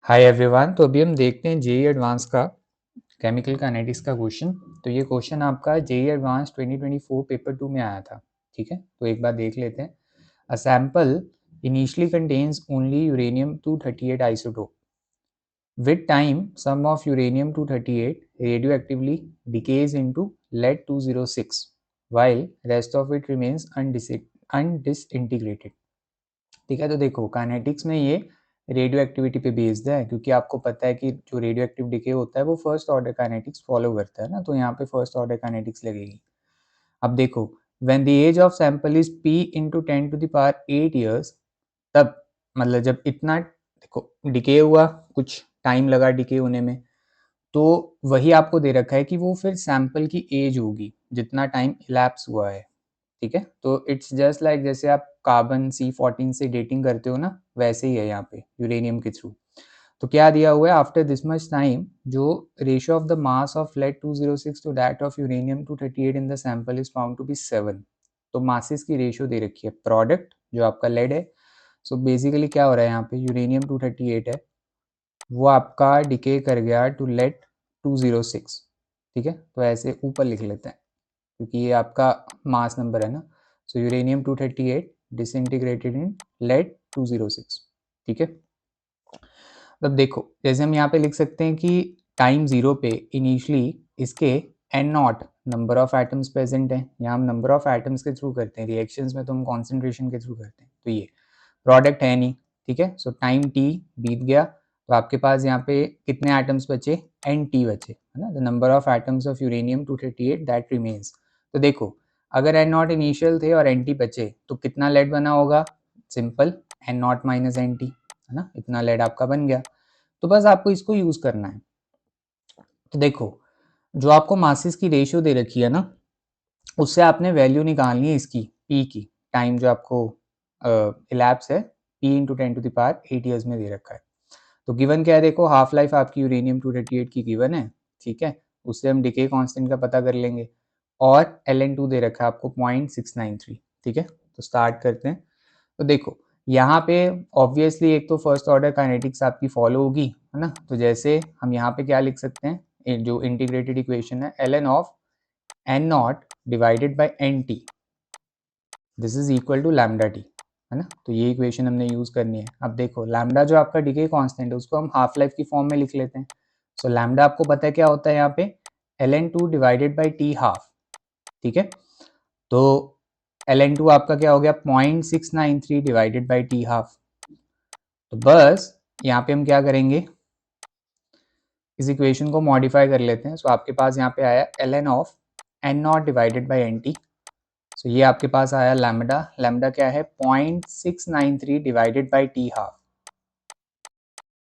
Hi everyone. तो अभी हम देखते हैं जेई एडवांस का केमिकल काइनेटिक्स का क्वेश्चन। तो ये क्वेश्चन आपका जेई एडवांस 2024 पेपर 2 में आया था। ठीक है, तो एक बार देख लेते हैं। A sample initially contains only uranium 238 isotope. With time some of uranium 238 radioactively decays into lead 206 while rest of it remains undisintegrated। ठीक है, तो देखो काइनेटिक्स में ये रेडियो एक्टिविटी पे बेस्ड है, क्योंकि आपको पता है कि जो रेडियो एक्टिव डिके होता है वो फर्स्ट ऑर्डर काइनेटिक्स फॉलो करता है ना, तो यहाँ पे फर्स्ट ऑर्डर काइनेटिक्स लगेगी। अब देखो, when the age of sample is p into 10 to the power 8 years, तब मतलब जब इतना देखो डिके हुआ, कुछ टाइम लगा डिके होने में, तो वही आपको दे रखा है कि वो फिर सैंपल की एज होगी जितना टाइम इलैप्स हुआ है। ठीक है, तो इट्स जस्ट लाइक जैसे आप कार्बन C14 से डेटिंग करते हो ना, वैसे ही है यहाँ पे यूरेनियम के थ्रू। तो क्या दिया हुआ है, आफ्टर दिस मच टाइम जो ratio of the mass of lead 206 to that of uranium 238 in the sample is found to be 7। तो मासेस की रेशियो दे रखी है, प्रोडक्ट जो आपका लेड है। सो बेसिकली क्या हो रहा है यहाँ पे, यूरेनियम 238 है, वो आपका डिके कर गया टू लेड 206। ठीक है, तो ऐसे ऊपर लिख लेते हैं क्योंकि ये आपका मास नंबर है ना। सो यूरेनियम 238 डिसइंटीग्रेटेड इन लेड 206। ठीक है, अब देखो जैसे हम यहाँ पे लिख सकते हैं कि टाइम जीरो पे इनिशियली इसके N not number of atoms present है। यहाँ हम नंबर ऑफ एटम्स के थ्रू करते हैं, रिएक्शंस में तो हम कॉन्सेंट्रेशन के थ्रू करते हैं। तो ये प्रोडक्ट है नहीं। ठीक है, सो टाइम टी बीत गया, तो आपके पास यहाँ पे कितने एटम्स बचे, एन टी बचे, है ना। The number of atoms of uranium 238 that remains. तो देखो अगर एन नॉट इनिशियल थे और एन टी बचे तो कितना लेड बना होगा, simple N not minus N T, है ना, इतना लेड आपका बन गया। तो बस आपको इसको यूज करना है। तो देखो जो आपको मासेस की रेशियो दे रखी है ना, उससे आपने वैल्यू निकालनी है इसकी पी की, टाइम जो आपको इलैप्स है P into 10 to the power 8 years में दे रखा है। तो गिवन क्या है, देखो हाफ लाइफ आपकी यूरेनियम 238 की गिवन है। ठीक है, उससे हम डिके कांस्टेंट का पता कर लेंगे, और Ln2 दे रखा है आपको 0.693। ठीक है, तो स्टार्ट करते हैं। तो देखो यहाँ पे ऑब्वियसली एक तो फर्स्ट ऑर्डर काइनेटिक्स आपकी फॉलो होगी, है ना। तो जैसे हम यहाँ पे क्या लिख सकते हैं, जो इंटीग्रेटेड इक्वेशन है, ln of N not divided by N T, this is equal to lambda T, है ना। तो ये इक्वेशन हमने यूज करनी है। अब देखो लैम्डा जो आपका डिके कांस्टेंट है उसको हम हाफ लाइफ की फॉर्म में लिख लेते हैं। सो लैम्डा आपको पता है क्या होता है यहाँ पे, ln2 divided by T half. ठीक है, तो ln2 आपका क्या हो गया, 0.693 डिवाइडेड बाई टी हाफ। तो बस यहाँ पे हम क्या करेंगे, इस इक्वेशन को मॉडिफाई कर लेते हैं। सो आपके पास यहाँ पे आया ln of N not divided by N T. So ये आपके पास आया लैम्डा, लैम्डा क्या है 0.693 डिवाइडेड बाई टी हाफ।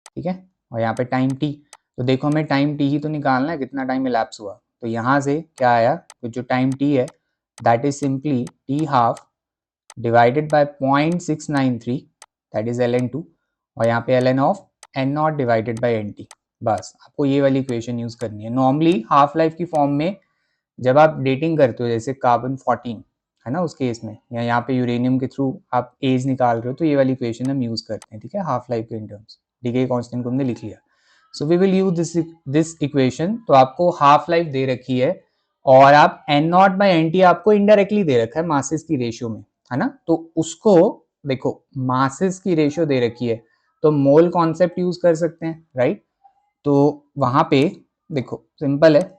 ठीक है, और यहाँ पे टाइम टी, तो देखो हमें टाइम टी ही तो निकालना है, कितना टाइम इलैप्स हुआ। तो यहाँ से क्या आया, तो जो टाइम टी है that is simply T half divided by 0.693 that is ln2, और यहाँ पे ln of N not divided by N T. बस आपको ये वाली इक्वेशन यूज करनी है। नॉर्मली हाफ लाइफ की फॉर्म में जब आप डेटिंग करते हो, जैसे कार्बन 14 है ना उस केस में, या यहाँ पे यूरेनियम के थ्रू आप एज निकाल रहे हो, तो ये वाली इक्वेशन हम यूज करते हैं। ठीक है, हाफ लाइफ के इन टर्म्स डीके कांस्टेंट को हमने लिख लिया। So we will use this equation. तो आपको हाफ लाइफ दे रखी है, और आप N not by N T आपको इनडायरेक्टली दे रखा है मासेस की रेशियो में, है ना। तो उसको देखो मासेस की रेशियो दे रखी है तो मोल कॉन्सेप्ट यूज कर सकते हैं, राइट। तो वहां पे देखो सिंपल है,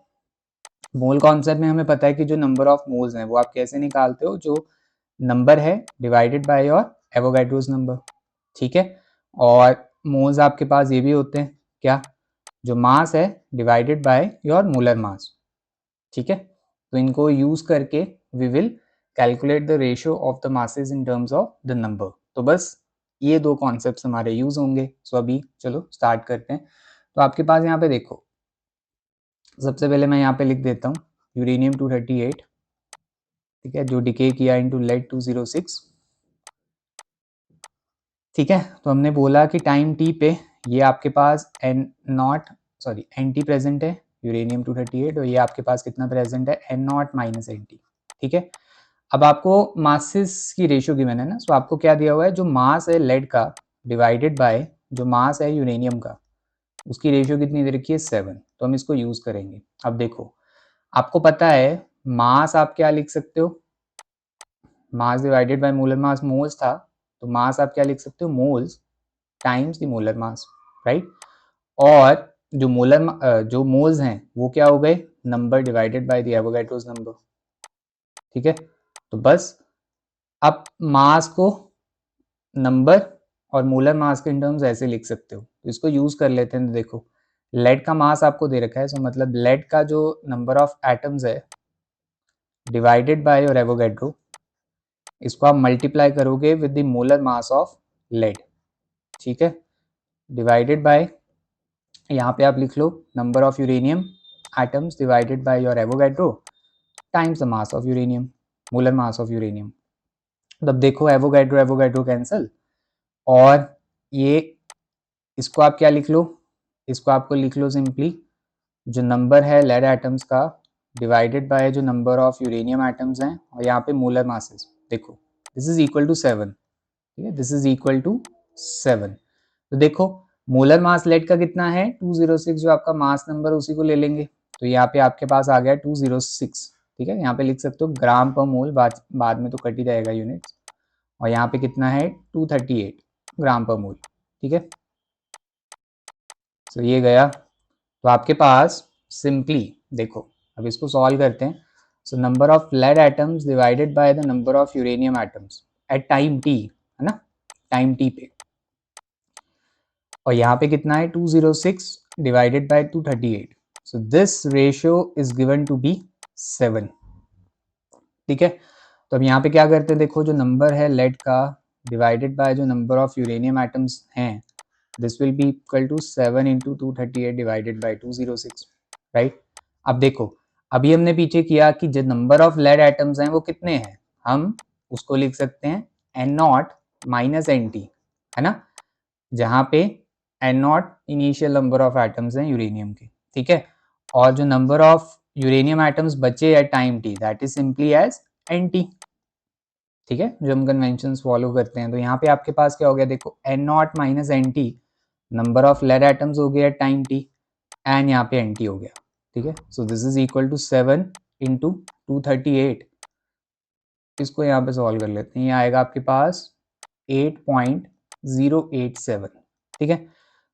मोल कॉन्सेप्ट में हमें पता है कि जो नंबर ऑफ मोल्स हैं वो आप कैसे निकालते हो, जो नंबर है divided by your Avogadro's number. ठीक है, और मोल्स आपके पास ये भी होते हैं क्या, जो मास है divided by your molar mass. ठीक है, तो इनको यूज करके we will calculate the ratio of the masses in terms of the number. तो बस ये दो कॉन्सेप्ट्स हमारे यूज होंगे। सो अभी चलो स्टार्ट करते हैं। तो आपके पास यहाँ पे देखो, सबसे पहले मैं यहाँ पे लिख देता हूँ यूरेनियम 238। ठीक है, जो डिके किया इनटू लेड 206। ठीक है, तो हमने बोला कि टाइम टी पे ये आपके पास N naught sorry N T present है यूरेनियम 238, और ये आपके पास कितना प्रेजेंट है, N not minus N T. ठीक है, अब आपको मासेस की रेशियो गिवन है ना, सो आपको क्या दिया हुआ है, जो मास है लेड का डिवाइडेड बाय जो मास है यूरेनियम का, उसकी रेशियो कितनी दे रखी है 7, तो हम इसको यूज करेंगे। अब देखो आपको पता है मास आप क्या लिख सकते हो, mass divided by molar mass moles था, तो मास आप क्या लिख सकते हो, moles times the molar mass, right. और जो मोल्स हैं वो क्या हो गए, number divided by the Avogadro's number, ठीक है। तो बस आप मास को नंबर और मोलर मास के इन टर्म्स ऐसे लिख सकते हो, तो इसको यूज कर लेते हैं। तो देखो लेड का मास आपको दे रखा है, सो मतलब लेड का जो नंबर ऑफ एटम्स है डिवाइडेड बाय योर एवोगैड्रो, इसको आप मल्टीप्लाई करोगे with the molar mass of lead, ठीक है, डिवाइडेड बाय, यहाँ पे आप लिख लो number of uranium atoms divided by your Avogadro times the mass of uranium, molar mass of uranium. तब देखो एवोगैड्रो एवोगैड्रो कैंसल, और ये इसको आप क्या लिख लो, इसको आपको लिख लो सिंपली जो नंबर है लेड एटम्स का डिवाइडेड बाय जो नंबर ऑफ यूरेनियम एटम्स हैं, और यहाँ पे मोलर मासेस देखो दिस इज इक्वल टू 7, ठीक है, दिस इज इक्वल टू 7। तो देखो मोलर मास लेड का कितना है 206, जो आपका मास नंबर उसी को ले लेंगे, तो यहाँ पे आपके पास आ गया 206, ठीक है। यहाँ पे लिख सकते हो ग्राम पर मोल, बाद में तो कट ही जाएगा यूनिट्स, और यहाँ पे कितना है 238 ग्राम पर मोल, ठीक है। तो ये गया, तो आपके पास सिंपली देखो अब इसको सॉल्व करते हैं। So number of lead atoms divided by the number of uranium atoms at time T, है ना, टाइम टी पे, और यहाँ पे कितना है 206 divided by 238, so this ratio is given to be 7, ठीक है। तो अब यहाँ पे क्या करते हैं, देखो जो नंबर है लेड का डिवाइडेड बाय जो नंबर ऑफ यूरेनियम एटम्स हैं, this will be equal to 7 into 238 divided by 206, right. अब देखो अभी हमने पीछे किया कि जो नंबर ऑफ लेड एटम्स हैं वो कितने हैं, हम उसको लिख सकते हैं N not minus N T, है ना, जहाँ पे N not initial number of atoms हैं यूरेनियम के, ठीक है, और जो नंबर ऑफ यूरेनियम एटम्स बचे at time T that is simply as N T, ठीक है, जो हम कन्वेंशन फॉलो करते हैं। तो यहाँ पे आपके पास क्या हो गया, देखो N not minus N T number of lead atoms हो गया टाइम टी, एंड यहाँ पे एन टी हो गया, ठीक है। So this is equal to 7 into 238, इसको यहाँ पे सॉल्व कर लेते हैं, ये आएगा आपके पास 8.087, ठीक है।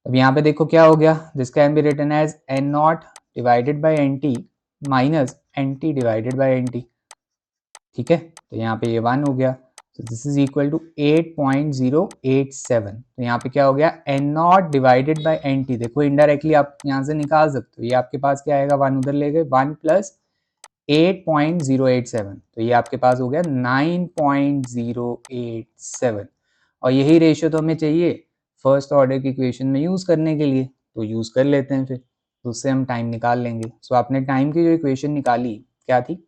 अब यहाँ पे देखो क्या हो गया, this can be written as N not divided by N T minus N T divided by N T, ठीक है, तो यहाँ पे ये 1 हो गया, तो दिस इज इक्वल टू 8.087। तो यहाँ पे क्या हो गया N not divided by N T, देखो इनडायरेक्टली आप यहाँ से निकाल सकते हो, ये आपके पास क्या आएगा 1 उधर ले गए, 1 प्लस 8.087, तो ये आपके पास हो गया 9.087, और यही रेशियो तो हमें चाहिए फर्स्ट ऑर्डर की इक्वेशन में यूज करने के लिए, तो यूज कर लेते हैं फिर, तो उससे हम टाइम निकाल लेंगे। सो आपने टाइम की जो इक्वेशन निकाली क्या थी,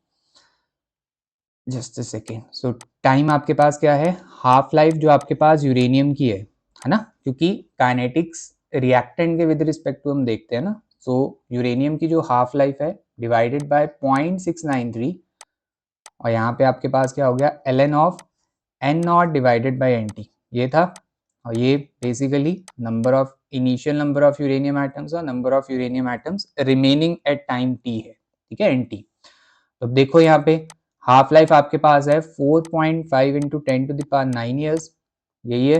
just a second, so time आपके पास क्या है, हाफ लाइफ जो आपके पास यूरेनियम की है ना, क्योंकि काइनेटिक्स रिएक्टेंट के विद रिस्पेक्ट टू हम देखते हैं ना, सो यूरेनियम की जो हाफ लाइफ है डिवाइडेड बाय 0.693, और यहाँ पे आपके पास क्या हो गया ln of N not divided by N T, ये था, और ये basically number of initial number of uranium atoms और number of uranium atoms remaining at time T है, ठीक है, एन टी। तो देखो यहाँ पे हाफ लाइफ आपके पास है 4.5 इंटू 10⁹ ईयर्स, यही है,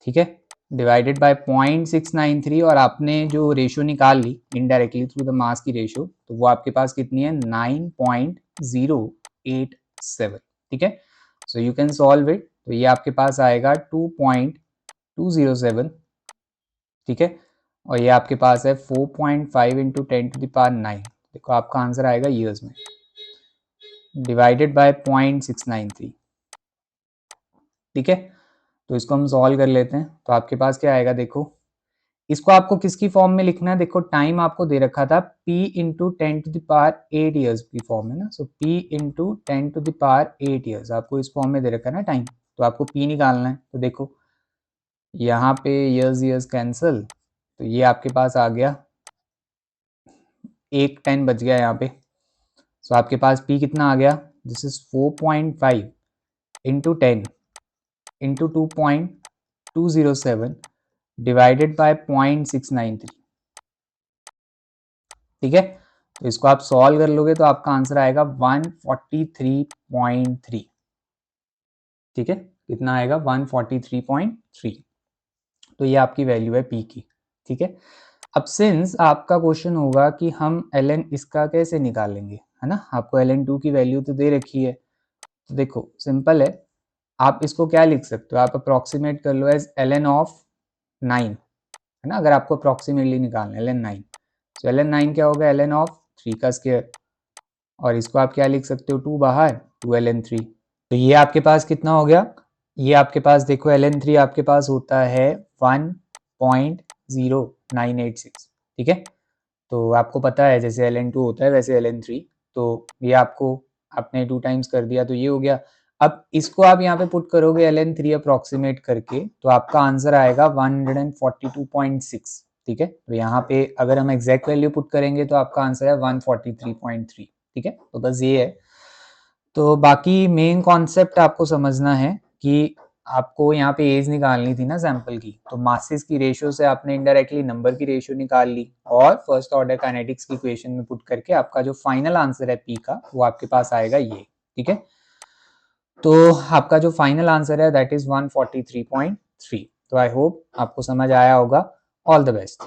ठीक है, डिवाइडेड बाय 0.693, और आपने जो रेशियो निकाल ली इनडायरेक्टली थ्रू द मास की रेशियो, तो वो आपके पास कितनी है 9.087, ठीक है। So you can solve it, तो ये आपके पास आएगा 2.207, ठीक है, और ये आपके पास है 4.5 इंटू 10⁹, देखो आपका आंसर आएगा ईयर्स में, डिवाइडेड बाय 0.693, ठीक है। तो इसको हम सॉल्व कर लेते हैं, तो आपके पास क्या आएगा, देखो इसको आपको किसकी फॉर्म में लिखना है, देखो टाइम आपको दे रखा था p इंटू 10⁸ ईयर्स की फॉर्म में ना, सो p इंटू 10⁸ ईयर्स आपको इस फॉर्म में दे रखा है ना टाइम, तो आपको p निकालना है, तो देखो यहाँ पे ईयर्स ईयर्स कैंसल, तो ये आपके पास आ गया 10 बच गया यहाँ पे, सो आपके पास p कितना आ गया, this is 4.5 into 10 into 2.207 divided by 0.693, ठीक है। तो इसको आप सॉल्व कर लोगे तो आपका आंसर आएगा 143.3, ठीक है। कितना आएगा? 143.3। तो ये आपकी वैल्यू है पी की, ठीक है। अब सिंस आपका क्वेश्चन होगा कि हम ln इसका कैसे निकालेंगे, है ना, आपको ln2 की वैल्यू तो दे रखी है। तो देखो सिंपल है, आप इसको क्या लिख सकते हो, आप अप्रोक्सीमेट कर लो एज ln ऑफ 9, है ना, अगर आपको अप्रोक्सीमेटली निकालना है ln 9, तो ln 9 क्या होगा? ln ऑफ 3 का स्क्वायर, और इसको आप क्या लिख सकते हो? 2 बाहर, 2 ln 3। तो ये आपके पास कितना हो गया? ये आपके पास देखो ln 3 आपके पास होता है 1.0986, ठीक है। तो आपको पता है जैसे ln 2 होता है वैसे ln 3, तो ये आपको आपने 2 टाइम्स कर दिया तो ये हो गया। अब इसको आप यहाँ पे पुट करोगे ln 3 अप्रोक्सीमेट करके, तो आपका आंसर आएगा 142.6, ठीक है। तो यहाँ पे अगर हम एग्जैक्ट वैल्यू पुट करेंगे तो आपका आंसर है 143.3, ठीक है। तो बस ये है। तो बाकी मेन कॉन्सेप्ट आपको समझना है कि आपको यहाँ पे एज निकालनी थी ना सैंपल की, तो मासेस की रेशियो से आपने इनडायरेक्टली नंबर की रेशियो निकाल ली, और फर्स्ट ऑर्डर काइनेटिक्स की इक्वेशन में पुट करके आपका जो फाइनल आंसर है पी का वो आपके पास आएगा ये, ठीक है। तो आपका जो फाइनल आंसर है दैट इज 143.3। तो आई होप आपको समझ आया होगा। All the best.